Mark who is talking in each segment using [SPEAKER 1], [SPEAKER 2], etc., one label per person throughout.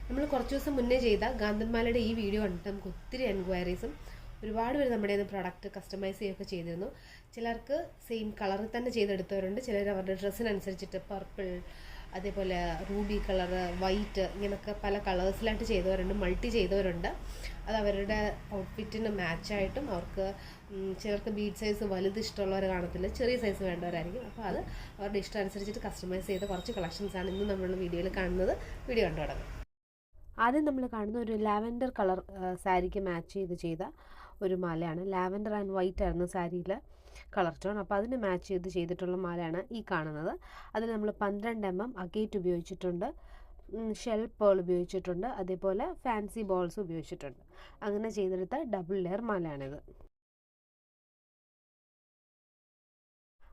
[SPEAKER 1] നമ്മൾ കുറച്ച് ദിവസം മുന്നേ ചെയ്ത ഗാന്ധന്മാലയുടെ ഈ വീഡിയോ കണ്ടിട്ട് നമുക്ക് ഒത്തിരി എൻക്വയറീസും ഒരുപാട് പേര് നമ്മുടെ പ്രൊഡക്റ്റ് കസ്റ്റമൈസ് ചെയ്യുകയൊക്കെ ചെയ്തിരുന്നു. ചിലർക്ക് സെയിം കളറിൽ തന്നെ ചെയ്തെടുത്തവരുണ്ട്, ചിലർ അവരുടെ ഡ്രസ്സിനനുസരിച്ചിട്ട് പർപ്പിൾ, അതേപോലെ റൂബി കളർ, വൈറ്റ്, ഇങ്ങനെയൊക്കെ പല കളേഴ്സിലായിട്ട് ചെയ്തവരുണ്ട്, മൾട്ടി ചെയ്തവരുണ്ട്. അത് അവരുടെ ഔട്ട്ഫിറ്റിന് മാച്ചായിട്ടും അവർക്ക് ചിലർക്ക് ബീഡ് സൈസ് വലുത് ഇഷ്ടമുള്ളവർ കാണത്തില്ല, ചെറിയ സൈസ് വേണ്ടവരായിരിക്കും. അപ്പോൾ അത് അവരുടെ ഇഷ്ടം അനുസരിച്ചിട്ട് കസ്റ്റമൈസ് ചെയ്ത കുറച്ച് കളക്ഷൻസാണ് ഇന്ന് നമ്മൾ വീഡിയോയിൽ കാണുന്നത്. വീഡിയോ കണ്ടു തുടങ്ങാം. ആദ്യം നമ്മൾ കാണുന്ന ഒരു ലാവൻഡർ കളർ സാരിക്ക് മാച്ച് ചെയ്ത ഒരു മാലയാണ്. ലാവൻഡർ ആൻഡ് വൈറ്റ് ആയിരുന്നു സാരിയിൽ കളർ ടോൺ. അപ്പോൾ അതിന് മാച്ച് ചെയ്തിട്ടുള്ള മാലയാണ് ഈ കാണുന്നത്. അതിൽ നമ്മൾ 12 mm അഗേറ്റ് ഉപയോഗിച്ചിട്ടുണ്ട്, ഷെൽ പേൾ ഉപയോഗിച്ചിട്ടുണ്ട്, അതേപോലെ ഫാൻസി ബോൾസ് ഉപയോഗിച്ചിട്ടുണ്ട്. അങ്ങനെ ചെയ്തെടുത്ത ഡബിൾ ലെയർ മാലയാണിത്.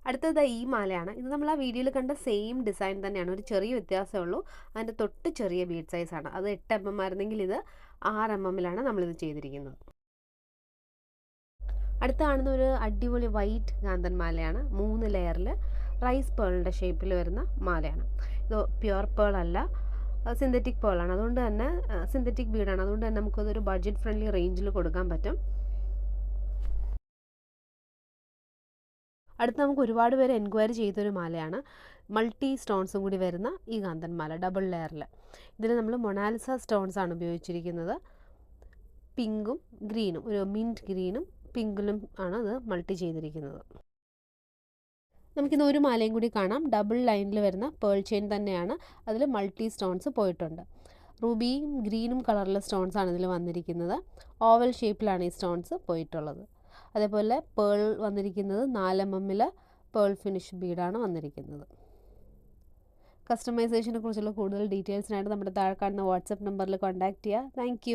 [SPEAKER 1] അടുത്തത് ഈ മാലയാണ്. ഇത് നമ്മൾ ആ വീഡിയോയിൽ കണ്ട സെയിം ഡിസൈൻ തന്നെയാണ്, ഒരു ചെറിയ വ്യത്യാസമേ ഉള്ളൂ. അതിൻ്റെ തൊട്ട് ചെറിയ ബീഡ് സൈസാണ്. അത് 8 mm ആയിരുന്നെങ്കിൽ ഇത് 6 mm നമ്മളിത് ചെയ്തിരിക്കുന്നത്. അടുത്ത കാണുന്ന ഒരു അടിപൊളി വൈറ്റ് കാന്തൻ മാലയാണ്. 3 ലെയറിൽ റൈസ് പേളിൻ്റെ ഷേപ്പിൽ വരുന്ന മാലയാണ്. ഇത് പ്യുവർ പേൾ അല്ല, സിന്തറ്റിക് പേളാണ്. അതുകൊണ്ട് തന്നെ സിന്തറ്റിക് ബീഡാണ്. അതുകൊണ്ട് തന്നെ നമുക്കതൊരു ബഡ്ജറ്റ് ഫ്രണ്ട്ലി റേഞ്ചിൽ കൊടുക്കാൻ പറ്റും. അടുത്ത് നമുക്ക് ഒരുപാട് പേര് എൻക്വയറി ചെയ്തൊരു മാലയാണ്, മൾട്ടി സ്റ്റോൺസും കൂടി വരുന്ന ഈ കാന്തൻ മാല ഡബിൾ ലെയറിൽ. ഇതിൽ നമ്മൾ മൊണാലിസ സ്റ്റോൺസ് ആണ് ഉപയോഗിച്ചിരിക്കുന്നത്. പിങ്കും ഗ്രീനും, ഒരു മിൻറ്റ് ഗ്രീനും പിങ്കിലും ആണ് അത് മൾട്ടി ചെയ്തിരിക്കുന്നത്. നമുക്കിന്ന് ഒരു മാലയും കൂടി കാണാം. ഡബിൾ ലൈനിൽ വരുന്ന പേൾ ചെയിൻ തന്നെയാണ്, അതിൽ മൾട്ടി സ്റ്റോൺസ് പോയിട്ടുണ്ട്. റൂബിയും ഗ്രീനും കളറിലെ സ്റ്റോൺസ് ആണ് ഇതിൽ വന്നിരിക്കുന്നത്. ഓവൽ ഷേപ്പിലാണ് ഈ സ്റ്റോൺസ് പോയിട്ടുള്ളത്. അതേപോലെ പേൾ വന്നിരിക്കുന്നത് 4 mm പേൾ ഫിനിഷ് ബീഡാണ് വന്നിരിക്കുന്നത്. കസ്റ്റമൈസേഷനെ കുറിച്ചുള്ള കൂടുതൽ ഡീറ്റെയിൽസിനായിട്ട് നമ്മുടെ താഴെ കാണുന്ന വാട്സപ്പ് നമ്പറിൽ കോൺടാക്റ്റ് ചെയ്യുക. താങ്ക്